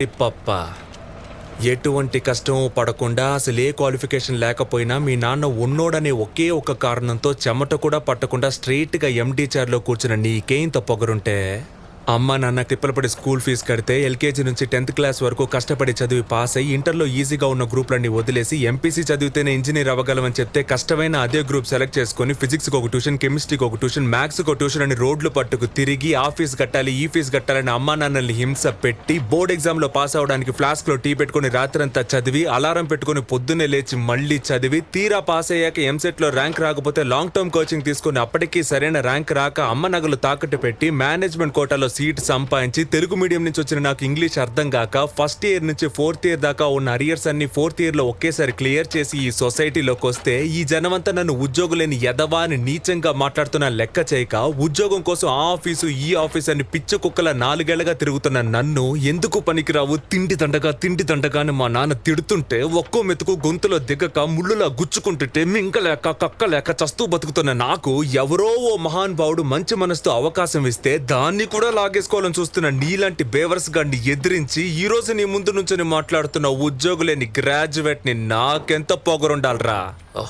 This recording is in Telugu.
పప్ప ఎటువంటి కష్టం పడకుండా అసలు ఏ క్వాలిఫికేషన్ లేకపోయినా మీ నాన్న ఉన్నోడనే ఒకే ఒక కారణంతో చెమట కూడా పట్టకుండా స్ట్రైట్గా ఎండీ చైర్లో కూర్చున్న నీకేంత పొగరుంటే అమ్మ నాన్న తిప్పలపడి స్కూల్ ఫీజు కడితే ఎల్కేజీ నుంచి 10th క్లాస్ వరకు కష్టపడి చదివి పాస్ అయ్యి ఇంటర్లో ఈజీగా ఉన్న గ్రూప్లన్నీ వదిలేసి ఎంపీసీ చదివితేనే ఇంజనీర్ అవ్వగలమని చెప్తే కష్టమైన అదే గ్రూప్ సెలెక్ట్ చేసుకుని ఫిజిక్స్కి ఒక ట్యూషన్, కెమిస్ట్రీకి ఒక ట్యూషన్, మ్యాథ్స్కి ఒక ట్యూషన్ అని రోడ్లు పట్టుకు తిరిగి ఆ ఫీజు కట్టాలి ఈ ఫీజు కట్టాలని అమ్మా నాన్నల్ని హింస పెట్టి బోర్డ్ ఎగ్జామ్లో పాస్ అవడానికి ఫ్లాస్క్లో టీ పెట్టుకుని రాత్రంతా చదివి అలారం పెట్టుకుని పొద్దున్నే లేచి మళ్ళీ చదివి తీరా పాస్ అయ్యాక ఎంసెట్లో ర్యాంక్ రాకపోతే లాంగ్ టర్మ్ కోచింగ్ తీసుకుని అప్పటికీ సరైన ర్యాంక్ రాక అమ్మ నగలు తాకట్టు పెట్టి మేనేజ్మెంట్ కోటాలో సీట్ సంపాదించి తెలుగు మీడియం నుంచి వచ్చిన నాకు ఇంగ్లీష్ అర్థం కాక ఫస్ట్ ఇయర్ నుంచి 4th ఇయర్ దాకా ఉన్న అరియర్స్ అన్ని 4th ఇయర్ లో ఒకేసారి క్లియర్ చేసి ఈ సొసైటీలోకి వస్తే ఈ జనమంతా నన్ను ఉద్యోగులేని ఎదవా అని నీచంగా మాట్లాడుతున్న లెక్క చేయక ఉద్యోగం కోసం ఆ ఆఫీసు ఈ ఆఫీస్ అని పిచ్చ కుక్కల 4 ఏళ్లుగా తిరుగుతున్న నన్ను ఎందుకు పనికిరావు తిండి దండగా అని మా నాన్న తిడుతుంటే ఒక్కో మెతుకు గొంతులో దిగక ముళ్ళులా గుచ్చుకుంటుంటే మింకలేక కక్కలేక చస్తూ బతుకుతున్న నాకు ఎవరో ఓ మహానుభావుడు మంచి మనసుతో అవకాశం ఇస్తే దాన్ని కూడా లాగేసుకోవాలని చూస్తున్న నీలాంటి బేవర్స్ గాన్ని ఎదిరించి ఈ రోజు నీ ముందు నుంచి మాట్లాడుతున్న ఉద్యోగులేని గ్రాడ్యుయేట్ ని నాకెంత పొగరుండాలరా.